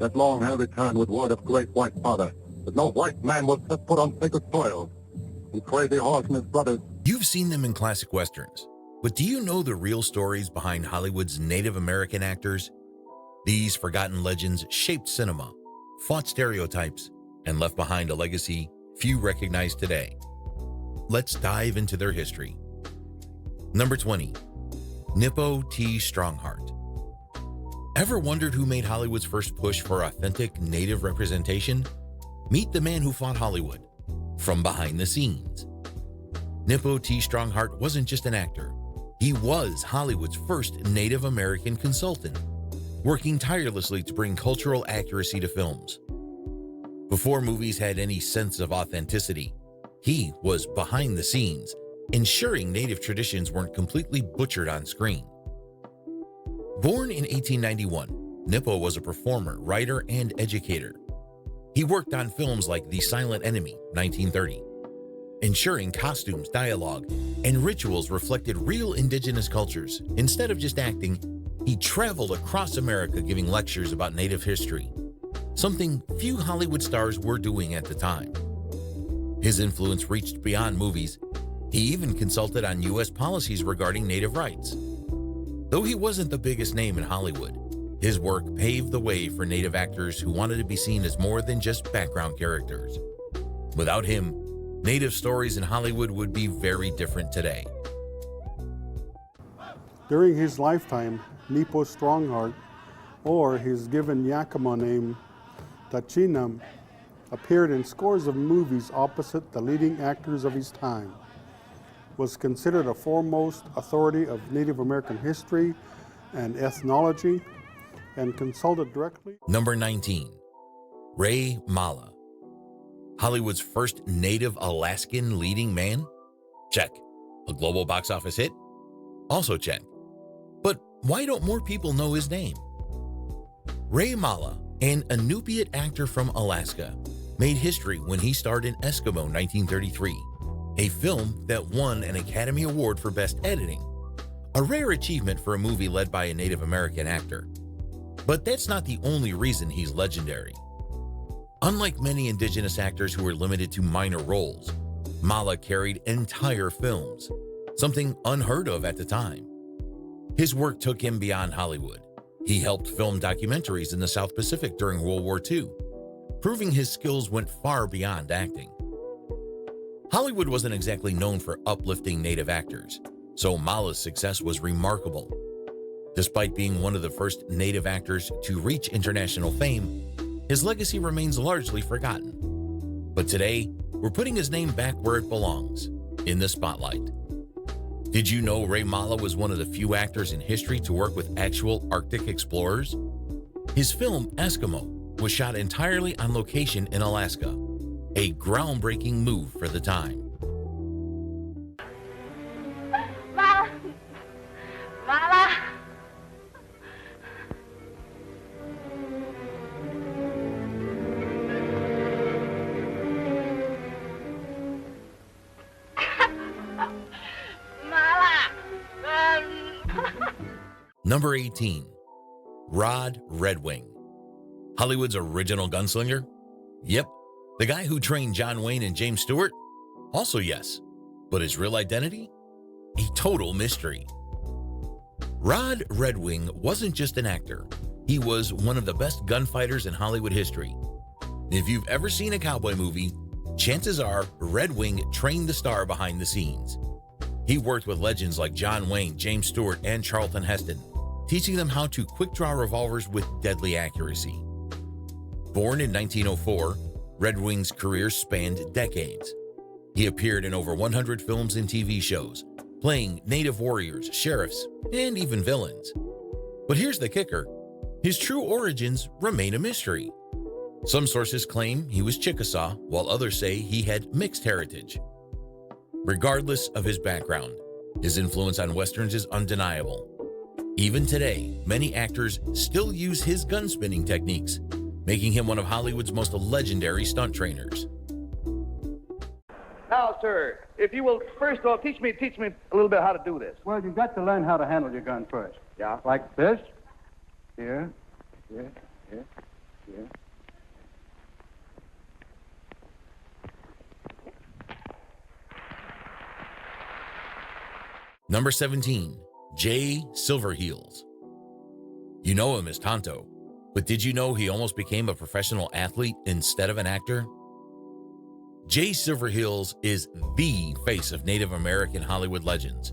that long have returned with word of great white father, that no white man will set foot on sacred soil. And Crazy Horse and his brothers. You've seen them in classic westerns, but do you know the real stories behind Hollywood's Native American actors? These forgotten legends shaped cinema, fought stereotypes, and left behind a legacy few recognize today. Let's dive into their history. Number 20, Nippo T. Strongheart. Ever wondered who made Hollywood's first push for authentic Native representation? Meet the man who fought Hollywood from behind the scenes. Nippo T. Strongheart wasn't just an actor. He was Hollywood's first Native American consultant, working tirelessly to bring cultural accuracy to films. Before movies had any sense of authenticity, he was behind the scenes, ensuring Native traditions weren't completely butchered on screen. Born in 1891, Nippo was a performer, writer, and educator. He worked on films like The Silent Enemy, 1930, ensuring costumes, dialogue, and rituals reflected real indigenous cultures. Instead of just acting, he traveled across America giving lectures about Native history, something few Hollywood stars were doing at the time. His influence reached beyond movies. He even consulted on U.S. policies regarding Native rights. Though he wasn't the biggest name in Hollywood, his work paved the way for Native actors who wanted to be seen as more than just background characters. Without him, Native stories in Hollywood would be very different today. During his lifetime, Nippo Strongheart, or his given Yakima name, Tachinam, appeared in scores of movies opposite the leading actors of his time, was considered a foremost authority of Native American history and ethnology, and consulted directly. Number 19, Ray Mala. Hollywood's first Native Alaskan leading man? Check. A global box office hit? Also check. But why don't more people know his name? Ray Mala, an Inupiat actor from Alaska, made history when he starred in Eskimo 1933, a film that won an Academy Award for Best Editing, a rare achievement for a movie led by a Native American actor. But that's not the only reason he's legendary. Unlike many Indigenous actors who were limited to minor roles, Mala carried entire films, something unheard of at the time. His work took him beyond Hollywood. He helped film documentaries in the South Pacific during World War II, proving his skills went far beyond acting. Hollywood wasn't exactly known for uplifting Native actors, so Mala's success was remarkable. Despite being one of the first Native actors to reach international fame, his legacy remains largely forgotten. But today, we're putting his name back where it belongs, in the spotlight. Did you know Ray Mala was one of the few actors in history to work with actual Arctic explorers? His film, Eskimo, was shot entirely on location in Alaska, a groundbreaking move for the time. Mala! Mala! Number 18, Rod Redwing. Hollywood's original gunslinger? Yep. The guy who trained John Wayne and James Stewart? Also yes. But his real identity? A total mystery. Rod Redwing wasn't just an actor. He was one of the best gunfighters in Hollywood history. If you've ever seen a cowboy movie, chances are Redwing trained the star behind the scenes. He worked with legends like John Wayne, James Stewart, and Charlton Heston, teaching them how to quick-draw revolvers with deadly accuracy. Born in 1904, Redwing's career spanned decades. He appeared in over 100 films and TV shows, playing native warriors, sheriffs, and even villains. But here's the kicker. His true origins remain a mystery. Some sources claim he was Chickasaw, while others say he had mixed heritage. Regardless of his background, his influence on Westerns is undeniable. Even today, many actors still use his gun-spinning techniques, making him one of Hollywood's most legendary stunt trainers. Now, sir, if you will first off teach me a little bit how to do this. Well, you've got to learn how to handle your gun first. Yeah. Like this. Here, here, here, Yeah. Number 17, Jay Silverheels. You know him as Tonto, but did you know he almost became a professional athlete instead of an actor? Jay Silverheels is the face of Native American Hollywood legends.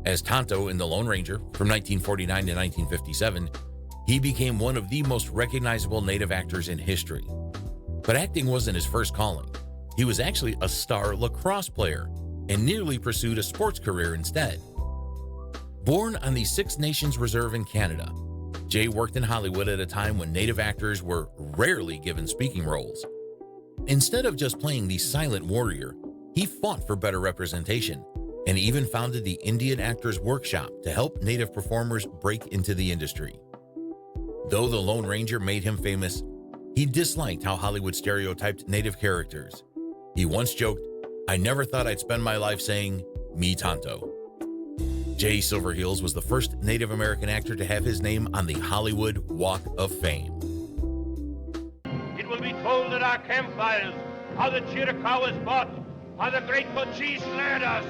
As Tonto in The Lone Ranger from 1949 to 1957, he became one of the most recognizable Native actors in history. But acting wasn't his first calling. He was actually a star lacrosse player and nearly pursued a sports career instead. Born on the Six Nations Reserve in Canada, Jay worked in Hollywood at a time when Native actors were rarely given speaking roles. Instead of just playing the silent warrior, he fought for better representation and even founded the Indian Actors Workshop to help Native performers break into the industry. Though The Lone Ranger made him famous, he disliked how Hollywood stereotyped Native characters. He once joked, "I never thought I'd spend my life saying, me Tonto." Jay Silverheels was the first Native American actor to have his name on the Hollywood Walk of Fame. It will be told at our campfires how the Chiricahua was fought, how the great Cochise led us.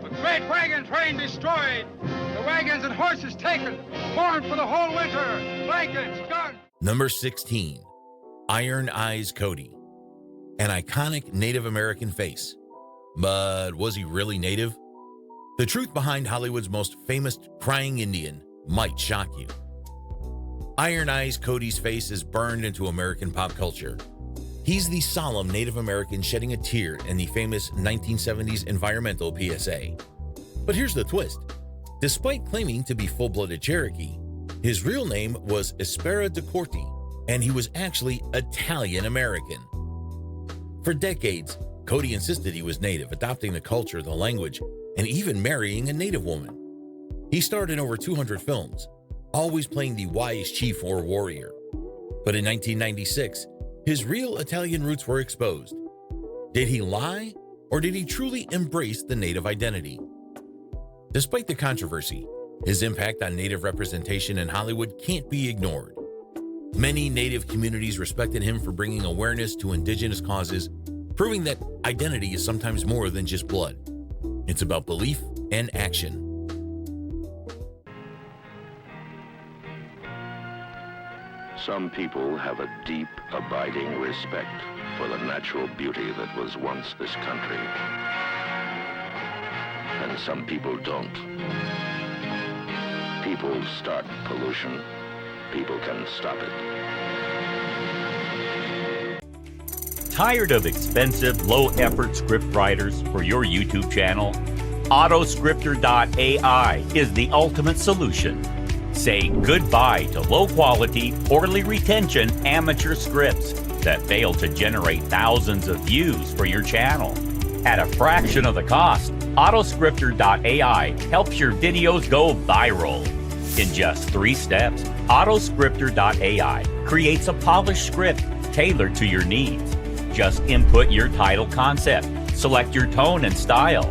The great wagon train destroyed, the wagons and horses taken, corn for the whole winter, blankets, guns. Number 16, Iron Eyes Cody. An iconic Native American face. But was he really Native? The truth behind Hollywood's most famous crying Indian might shock you. Iron Eyes Cody's face is burned into American pop culture. He's the solemn Native American shedding a tear in the famous 1970s environmental PSA. But here's the twist. Despite claiming to be full-blooded Cherokee, his real name was Espera de Corti, and he was actually Italian American. For decades, Cody insisted he was Native, adopting the culture, the language, and even marrying a Native woman. He starred in over 200 films, always playing the wise chief or warrior. But in 1996, his real Italian roots were exposed. Did he lie, or did he truly embrace the Native identity? Despite the controversy, his impact on Native representation in Hollywood can't be ignored. Many Native communities respected him for bringing awareness to Indigenous causes, proving that identity is sometimes more than just blood. It's about belief and action. Some people have a deep, abiding respect for the natural beauty that was once this country. And some people don't. People start pollution. People can stop it. Tired of expensive, low-effort script writers for your YouTube channel? Autoscripter.ai is the ultimate solution. Say goodbye to low-quality, poorly retention amateur scripts that fail to generate thousands of views for your channel. At a fraction of the cost, Autoscripter.ai helps your videos go viral. In just 3 steps, Autoscripter.ai creates a polished script tailored to your needs. Just input your title concept, select your tone and style.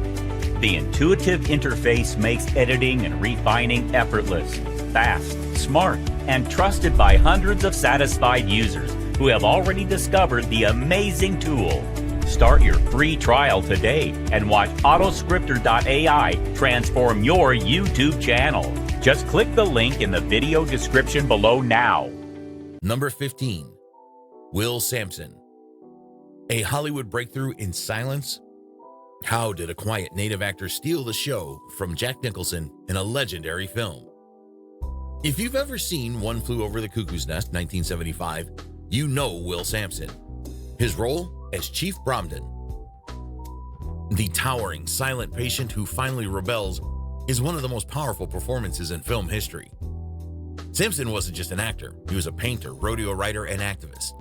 The intuitive interface makes editing and refining effortless, fast, smart, and trusted by hundreds of satisfied users who have already discovered the amazing tool. Start your free trial today and watch Autoscripter.ai transform your YouTube channel. Just click the link in the video description below now. Number 15, Will Sampson. A Hollywood breakthrough in silence? How did a quiet Native actor steal the show from Jack Nicholson in a legendary film? If you've ever seen One Flew Over the Cuckoo's Nest, 1975, you know Will Sampson. His role as Chief Bromden. The towering, silent patient who finally rebels is one of the most powerful performances in film history. Sampson wasn't just an actor, he was a painter, rodeo rider, and activist.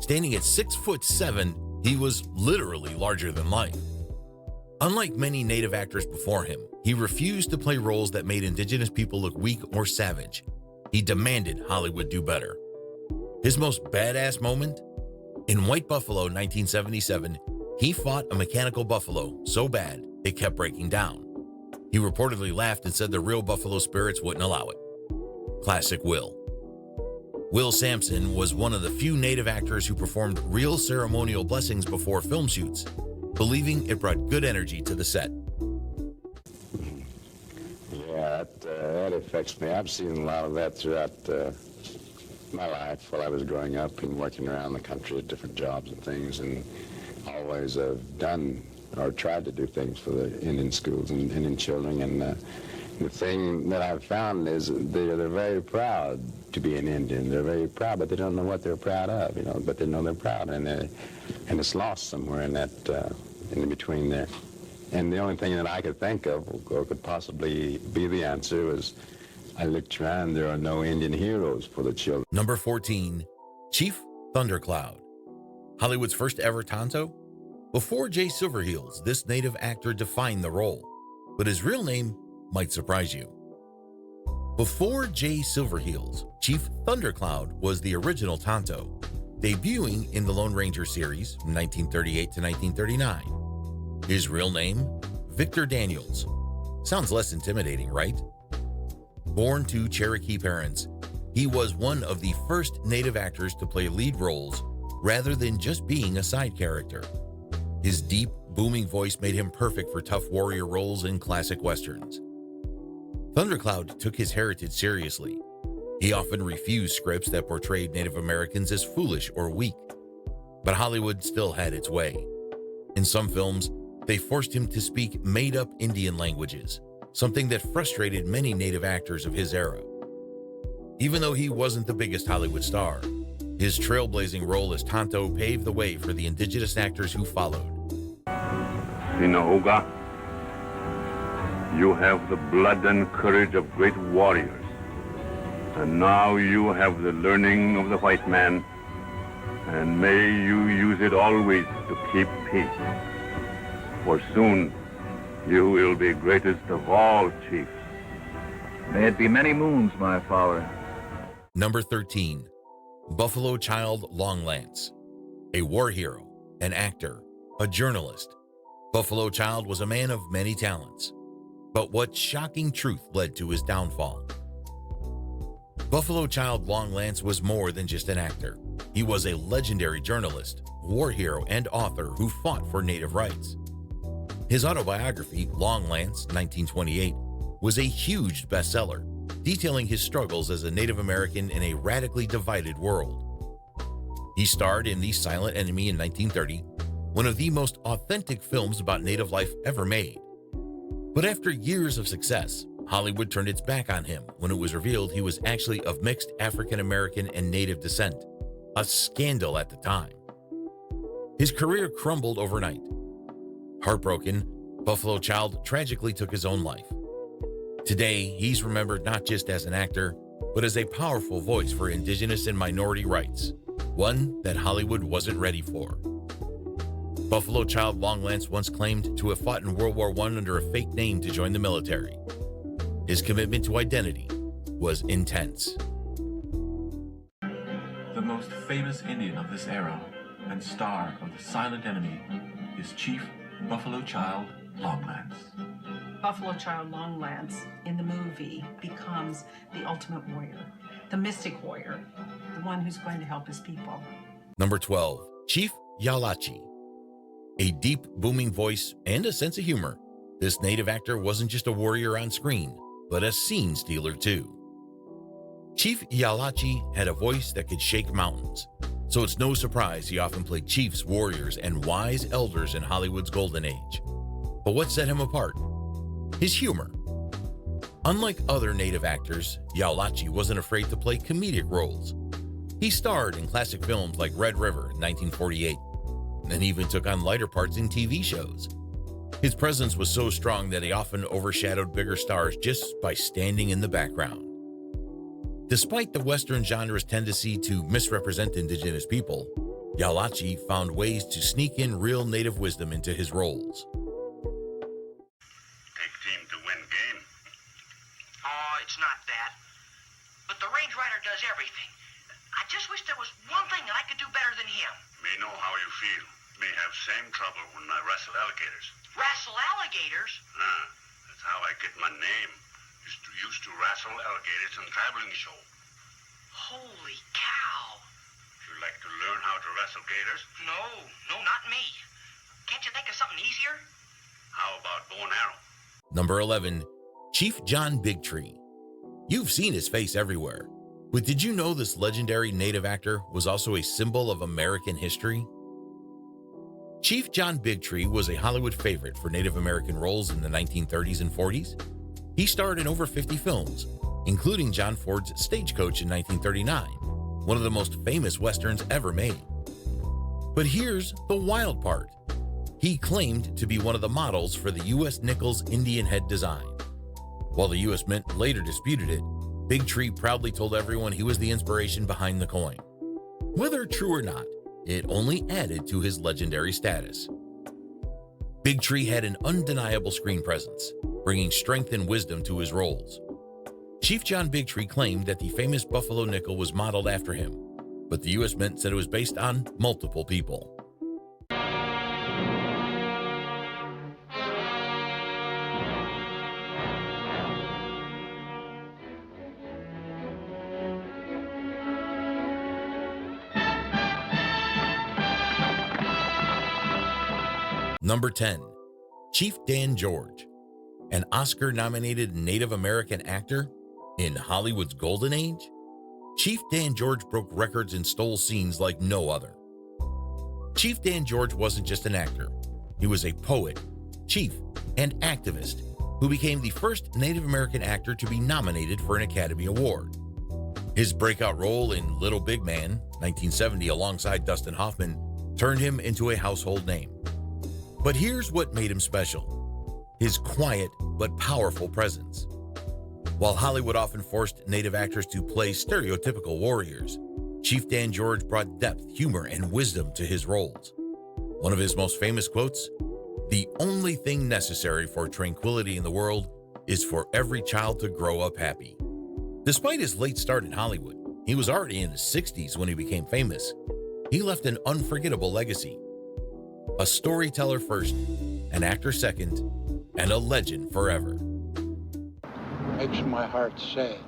Standing at 6'7", he was literally larger than life. Unlike many Native actors before him, he refused to play roles that made Indigenous people look weak or savage. He demanded Hollywood do better. His most badass moment? In White Buffalo 1977, he fought a mechanical buffalo so bad it kept breaking down. He reportedly laughed and said the real buffalo spirits wouldn't allow it. Classic Will. Will Sampson was one of the few Native actors who performed real ceremonial blessings before film shoots, believing it brought good energy to the set. Yeah, that affects me. I've seen a lot of that throughout my life while I was growing up and working around the country at different jobs and things, and always done or tried to do things for the Indian schools and Indian children. And the thing that I've found is they're very proud to be an Indian. They're very proud, but they don't know what they're proud of, you know, but they know they're proud, and it's lost somewhere in that, in between there. And the only thing that I could think of, or could possibly be the answer, was I looked around, there are no Indian heroes for the children. Number 14, Chief Thundercloud. Hollywood's first ever Tonto? Before Jay Silverheels, this Native actor defined the role, but his real name might surprise you. Before Jay Silverheels, Chief Thundercloud was the original Tonto, debuting in the Lone Ranger series from 1938 to 1939. His real name, Victor Daniels. Sounds less intimidating, right? Born to Cherokee parents, he was one of the first Native actors to play lead roles rather than just being a side character. His deep, booming voice made him perfect for tough warrior roles in classic westerns. Thundercloud took his heritage seriously. He often refused scripts that portrayed Native Americans as foolish or weak. But Hollywood still had its way. In some films, they forced him to speak made-up Indian languages, something that frustrated many Native actors of his era. Even though he wasn't the biggest Hollywood star, his trailblazing role as Tonto paved the way for the Indigenous actors who followed. Sinahoga, you have the blood and courage of great warriors, and now you have the learning of the white man, and may you use it always to keep peace. For soon you will be greatest of all chiefs. May it be many moons, my father. Number 13, Buffalo Child Longlands. A war hero, an actor, a journalist, Buffalo Child was a man of many talents. But what shocking truth led to his downfall? Buffalo Child Longlands was more than just an actor. He was a legendary journalist, war hero, and author who fought for Native rights. His autobiography, Longlands, 1928, was a huge bestseller, detailing his struggles as a Native American in a radically divided world. He starred in The Silent Enemy in 1930, one of the most authentic films about Native life ever made. But after years of success, Hollywood turned its back on him when it was revealed he was actually of mixed African American and Native descent, a scandal at the time. His career crumbled overnight. Heartbroken, Buffalo Child tragically took his own life. Today, he's remembered not just as an actor, but as a powerful voice for Indigenous and minority rights, one that Hollywood wasn't ready for. Buffalo Child Longlands once claimed to have fought in World War I under a fake name to join the military. His commitment to identity was intense. The most famous Indian of this era and star of The Silent Enemy is Chief Buffalo Child Longlands. Buffalo Child Longlands in the movie becomes the ultimate warrior, the mystic warrior, the one who's going to help his people. Number 12, Chief Yalachi. A deep, booming voice and a sense of humor, this Native actor wasn't just a warrior on screen, but a scene stealer too. Chief Yalachi had a voice that could shake mountains, so it's no surprise he often played chiefs, warriors, and wise elders in Hollywood's golden age. But what set him apart? His humor. Unlike other Native actors, Yalachi wasn't afraid to play comedic roles. He starred in classic films like Red River in 1948, and even took on lighter parts in TV shows. His presence was so strong that he often overshadowed bigger stars just by standing in the background. Despite the Western genre's tendency to misrepresent Indigenous people, Yalachi found ways to sneak in real Native wisdom into his roles. Take team to win game. Oh, it's not that. But the range rider does everything. I just wish there was one thing that I could do better than him. Me know how you feel. Me have same trouble when I wrestle alligators. Wrestle alligators? That's how I get my name. Used to wrestle alligators in traveling show. Holy cow. gators. No, not me. Can't you think of something easier? How about bow and arrow? Number 11, Chief John Bigtree. You've seen his face everywhere, but did you know this legendary Native actor was also a symbol of American history? Chief John Bigtree was a Hollywood favorite for Native American roles in the 1930s and 40s. He starred in over 50 films, including John Ford's Stagecoach in 1939, one of the most famous Westerns ever made. But here's the wild part. He claimed to be one of the models for the U.S. Nichols Indian head design. While the U.S. Mint later disputed it, Bigtree proudly told everyone he was the inspiration behind the coin. Whether true or not, it only added to his legendary status. Bigtree had an undeniable screen presence, bringing strength and wisdom to his roles. Chief John Bigtree claimed that the famous Buffalo nickel was modeled after him, but the U.S. Mint said it was based on multiple people. Number 10, Chief Dan George, an Oscar-nominated Native American actor in Hollywood's golden age. Chief Dan George broke records and stole scenes like no other. Chief Dan George wasn't just an actor. He was a poet, chief, and activist who became the first Native American actor to be nominated for an Academy Award. His breakout role in Little Big Man, 1970, alongside Dustin Hoffman, turned him into a household name. But here's what made him special: his quiet but powerful presence. While Hollywood often forced Native actors to play stereotypical warriors, Chief Dan George brought depth, humor, and wisdom to his roles. One of his most famous quotes, "The only thing necessary for tranquility in the world is for every child to grow up happy." Despite his late start in Hollywood, he was already in his 60s when he became famous. He left an unforgettable legacy. A storyteller first, an actor second, and a legend forever. Makes my heart sad.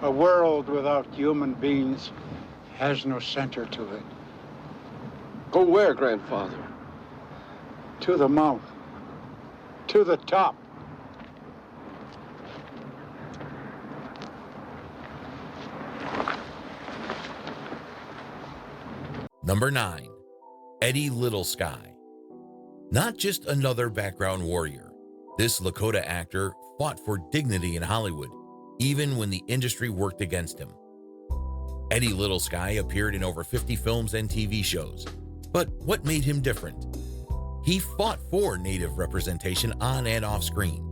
A world without human beings has no center to it. Go where, grandfather? To the mountain. To the top. Number 9, Eddie Little Sky. Not just another background warrior, this Lakota actor fought for dignity in Hollywood, even when the industry worked against him. Eddie Little Sky appeared in over 50 films and TV shows, but what made him different? He fought for Native representation on and off screen.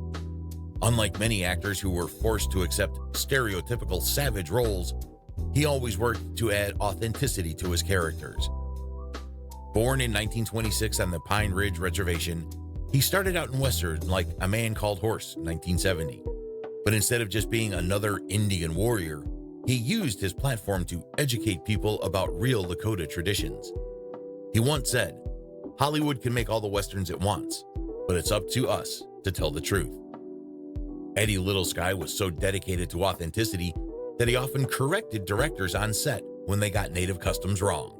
Unlike many actors who were forced to accept stereotypical savage roles, he always worked to add authenticity to his characters. Born in 1926 on the Pine Ridge Reservation, he started out in Western like A Man Called Horse, 1970. But instead of just being another Indian warrior, he used his platform to educate people about real Lakota traditions. He once said, "Hollywood can make all the Westerns it wants, but it's up to us to tell the truth." Eddie Little Sky was so dedicated to authenticity that he often corrected directors on set when they got Native customs wrong.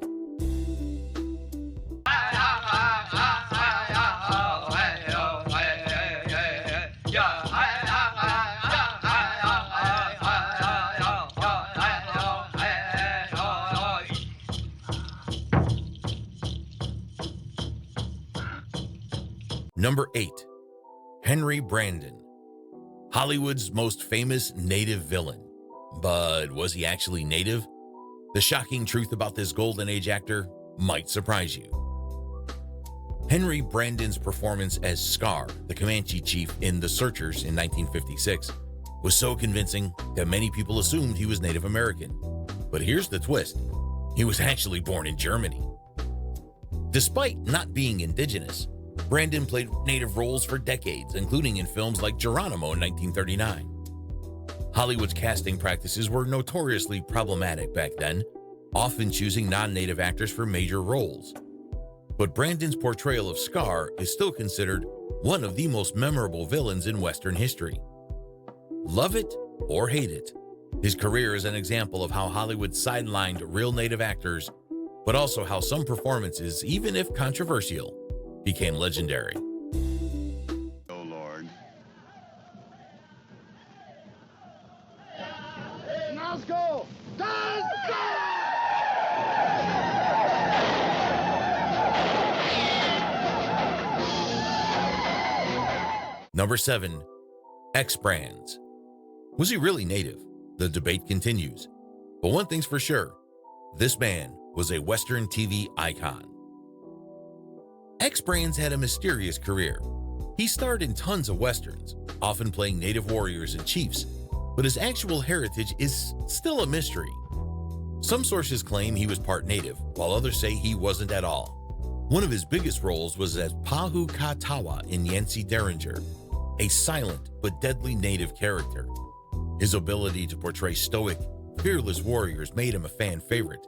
Number 8, Henry Brandon, Hollywood's most famous Native villain. But was he actually Native? The shocking truth about this Golden Age actor might surprise you. Henry Brandon's performance as Scar, the Comanche chief in The Searchers in 1956, was so convincing that many people assumed he was Native American. But here's the twist: he was actually born in Germany. Despite not being indigenous, Brandon played Native roles for decades, including in films like Geronimo in 1939. Hollywood's casting practices were notoriously problematic back then, often choosing non-Native actors for major roles. But Brandon's portrayal of Scar is still considered one of the most memorable villains in Western history. Love it or hate it, his career is an example of how Hollywood sidelined real Native actors but also how some performances, even if controversial, became legendary. Oh, Lord. Nazgul! Number 7. X-Brands. Was he really native? The debate continues. But one thing's for sure, this man was a Western TV icon. X-Brands had a mysterious career. He starred in tons of Westerns, often playing native warriors and chiefs, but his actual heritage is still a mystery. Some sources claim he was part native, while others say he wasn't at all. One of his biggest roles was as Pahu Katawa in Yancey Derringer, a silent but deadly native character. His ability to portray stoic, fearless warriors made him a fan favorite,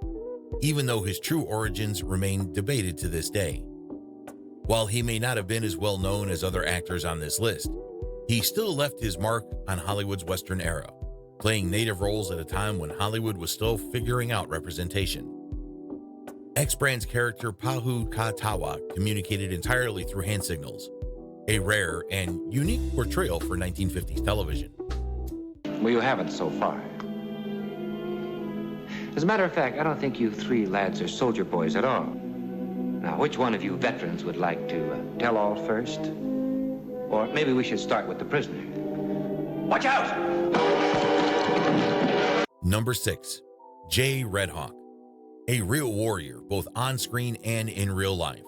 even though his true origins remain debated to this day. While he may not have been as well known as other actors on this list, he still left his mark on Hollywood's Western era, playing native roles at a time when Hollywood was still figuring out representation. X-Brand's character Pahu Katawa communicated entirely through hand signals, a rare and unique portrayal for 1950s television. Well, you haven't so far. As a matter of fact, I don't think you three lads are soldier boys at all. Now, which one of you veterans would like to tell all first? Or maybe we should start with the prisoner. Watch out! Number 6. Jay Red Hawk. A real warrior, both on screen and in real life.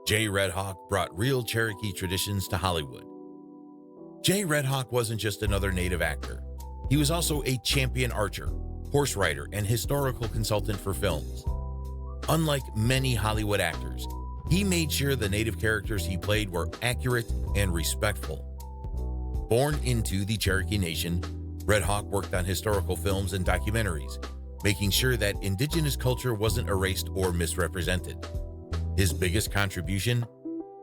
Jay Red Hawk brought real Cherokee traditions to Hollywood. Jay Red Hawk wasn't just another native actor. He was also a champion archer, horse rider, and historical consultant for films. Unlike many Hollywood actors, he made sure the native characters he played were accurate and respectful. Born into the Cherokee Nation, Red Hawk worked on historical films and documentaries, making sure that Indigenous culture wasn't erased or misrepresented. His biggest contribution?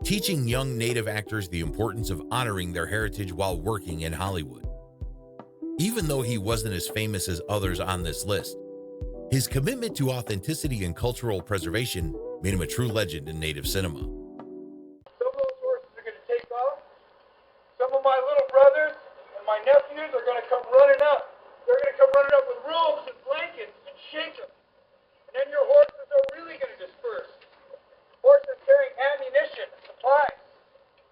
Teaching young native actors the importance of honoring their heritage while working in Hollywood. Even though he wasn't as famous as others on this list, his commitment to authenticity and cultural preservation made him a true legend in native cinema. Some of those horses are going to take off. Some of my little brothers and my nephews are going to come running up. They're going to come running up with robes and blankets and shake them. And then your horses are really going to disperse. Horses carrying ammunition and supplies.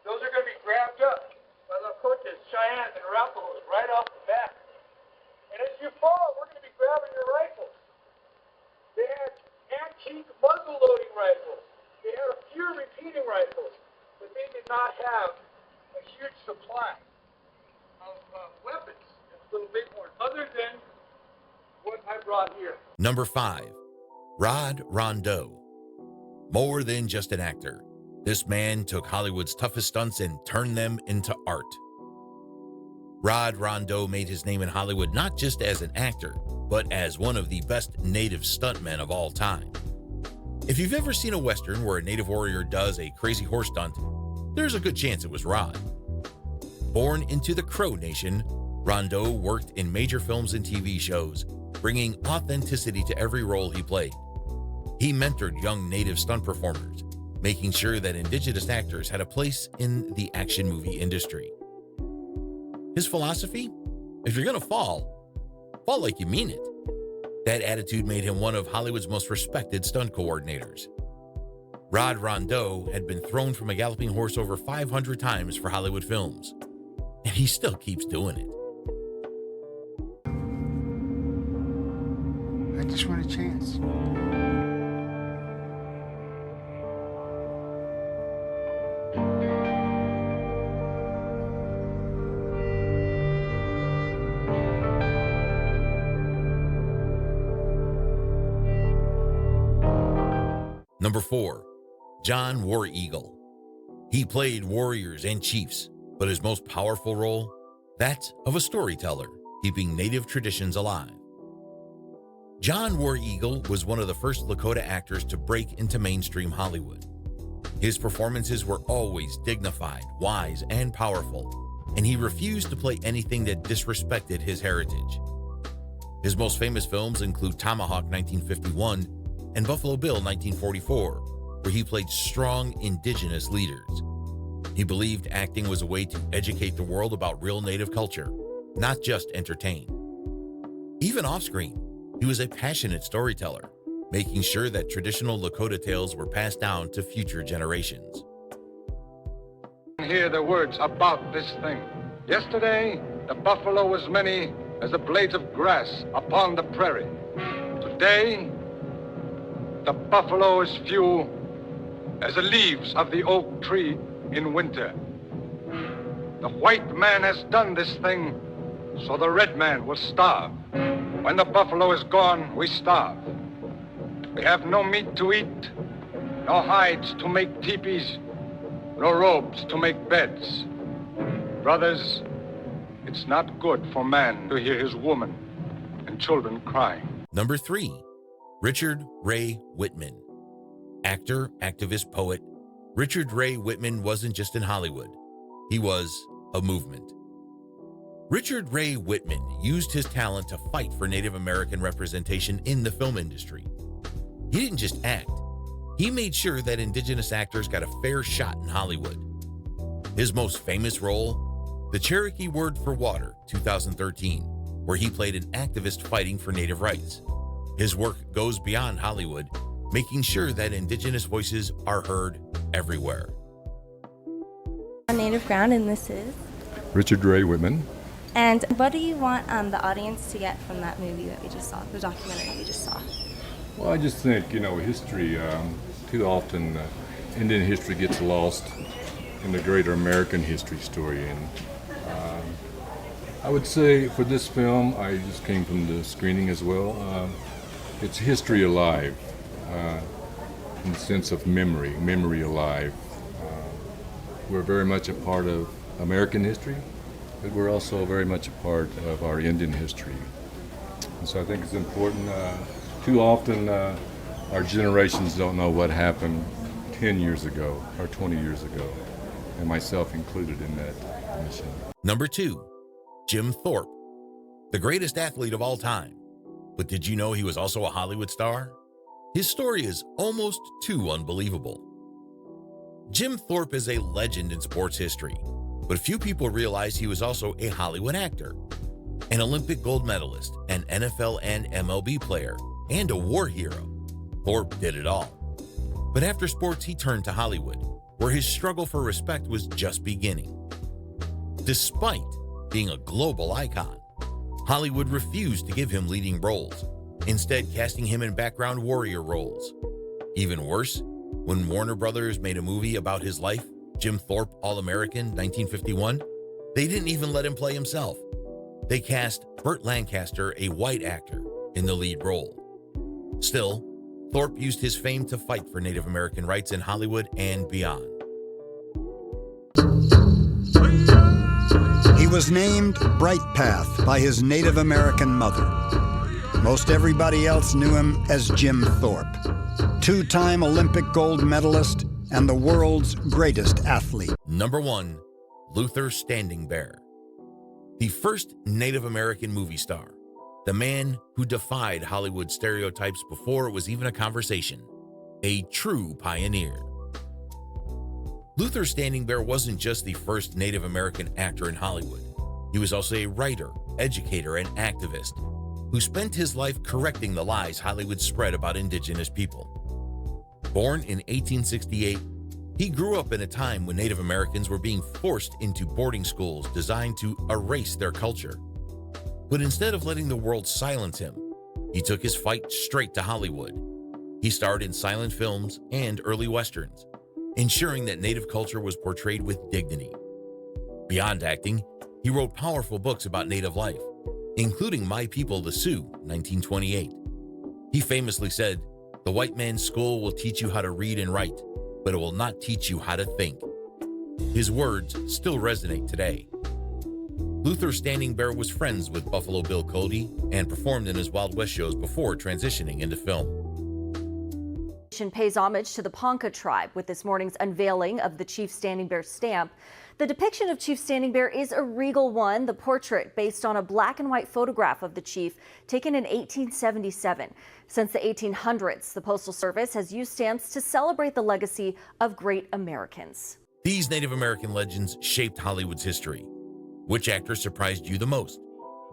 Those are going to be grabbed up by Lakotas, Cheyennes, and Arapahoes right off the bat. And as you fall, we're going to be grabbing your rifles. They had antique muzzle-loading rifles. They had a few repeating rifles, but they did not have a huge supply of weapons and little bighorn, other than what I brought here. Number 5. Rod Rondeau. More than just an actor, this man took Hollywood's toughest stunts and turned them into art. Rod Rondeau made his name in Hollywood not just as an actor, but as one of the best native stuntmen of all time. If you've ever seen a Western where a native warrior does a crazy horse stunt, there's a good chance it was Rod. Born into the Crow Nation, Rondeau worked in major films and TV shows, bringing authenticity to every role he played. He mentored young native stunt performers, making sure that Indigenous actors had a place in the action movie industry. His philosophy? If you're gonna fall like you mean it. That attitude made him one of Hollywood's most respected stunt coordinators. Rod Rondeau had been thrown from a galloping horse over 500 times for Hollywood films, and he still keeps doing it. I just want a chance. Number 4. John War Eagle. He played warriors and chiefs, but his most powerful role? That of a storyteller, keeping native traditions alive. John War Eagle was one of the first Lakota actors to break into mainstream Hollywood. His performances were always dignified, wise, and powerful, and he refused to play anything that disrespected his heritage. His most famous films include Tomahawk 1951, and Buffalo Bill 1944, where he played strong Indigenous leaders. He believed acting was a way to educate the world about real Native culture, not just entertain. Even off-screen, he was a passionate storyteller, making sure that traditional Lakota tales were passed down to future generations. Hear the words about this thing. Yesterday, the buffalo was many as the blades of grass upon the prairie. Today, the buffalo is few as the leaves of the oak tree in winter. The white man has done this thing, so the red man will starve. When the buffalo is gone, we starve. We have no meat to eat, no hides to make teepees, no robes to make beds. Brothers, it's not good for man to hear his woman and children crying. Number 3, Richard Ray Whitman. Actor, activist, poet, Richard Ray Whitman wasn't just in Hollywood. He was a movement. Richard Ray Whitman used his talent to fight for Native American representation in the film industry. He didn't just act. He made sure that Indigenous actors got a fair shot in Hollywood. His most famous role, The Cherokee Word for Water, 2013, where he played an activist fighting for Native rights. His work goes beyond Hollywood, making sure that Indigenous voices are heard everywhere. On Native Ground, and this is Richard Ray Whitman. And what do you want the audience to get from that movie that we just saw, the documentary we just saw? Well, I just think, history, too often Indian history gets lost in the greater American history story. And I would say for this film, I just came from the screening as well, it's history alive, in the sense of memory alive. We're very much a part of American history, but we're also very much a part of our Indian history. And so I think it's important. Too often our generations don't know what happened 10 years ago or 20 years ago, and myself included in that mission. Number 2, Jim Thorpe, the greatest athlete of all time. But did you know he was also a Hollywood star? His story is almost too unbelievable. Jim Thorpe is a legend in sports history, but few people realize he was also a Hollywood actor, an Olympic gold medalist, an NFL and MLB player, and a war hero. Thorpe did it all. But after sports, he turned to Hollywood, where his struggle for respect was just beginning. Despite being a global icon, Hollywood refused to give him leading roles, instead casting him in background warrior roles. Even worse, when Warner Brothers made a movie about his life, Jim Thorpe All-American 1951, they didn't even let him play himself. They cast Burt Lancaster, a white actor, in the lead role. Still, Thorpe used his fame to fight for Native American rights in Hollywood and beyond. He was named Bright Path by his Native American mother. Most everybody else knew him as Jim Thorpe, two-time Olympic gold medalist and the world's greatest athlete. Number 1, Luther Standing Bear. The first Native American movie star, the man who defied Hollywood stereotypes before it was even a conversation, a true pioneer. Luther Standing Bear wasn't just the first Native American actor in Hollywood. He was also a writer, educator, and activist who spent his life correcting the lies Hollywood spread about Indigenous people. Born in 1868, he grew up in a time when Native Americans were being forced into boarding schools designed to erase their culture. But instead of letting the world silence him, he took his fight straight to Hollywood. He starred in silent films and early westerns, ensuring that Native culture was portrayed with dignity. Beyond acting, he wrote powerful books about Native life, including My People, the Sioux, 1928. He famously said, "The white man's school will teach you how to read and write, but it will not teach you how to think." His words still resonate today. Luther Standing Bear was friends with Buffalo Bill Cody and performed in his Wild West shows before transitioning into film. Pays homage to the Ponca tribe with this morning's unveiling of the Chief Standing Bear stamp. The depiction of Chief Standing Bear is a regal one, the portrait based on a black and white photograph of the chief taken in 1877. Since the 1800s, the Postal Service has used stamps to celebrate the legacy of great Americans. These Native American legends shaped Hollywood's history. Which actor surprised you the most?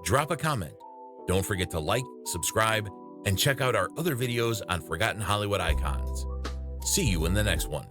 Drop a comment. Don't forget to like, subscribe, and check out our other videos on forgotten Hollywood icons. See you in the next one.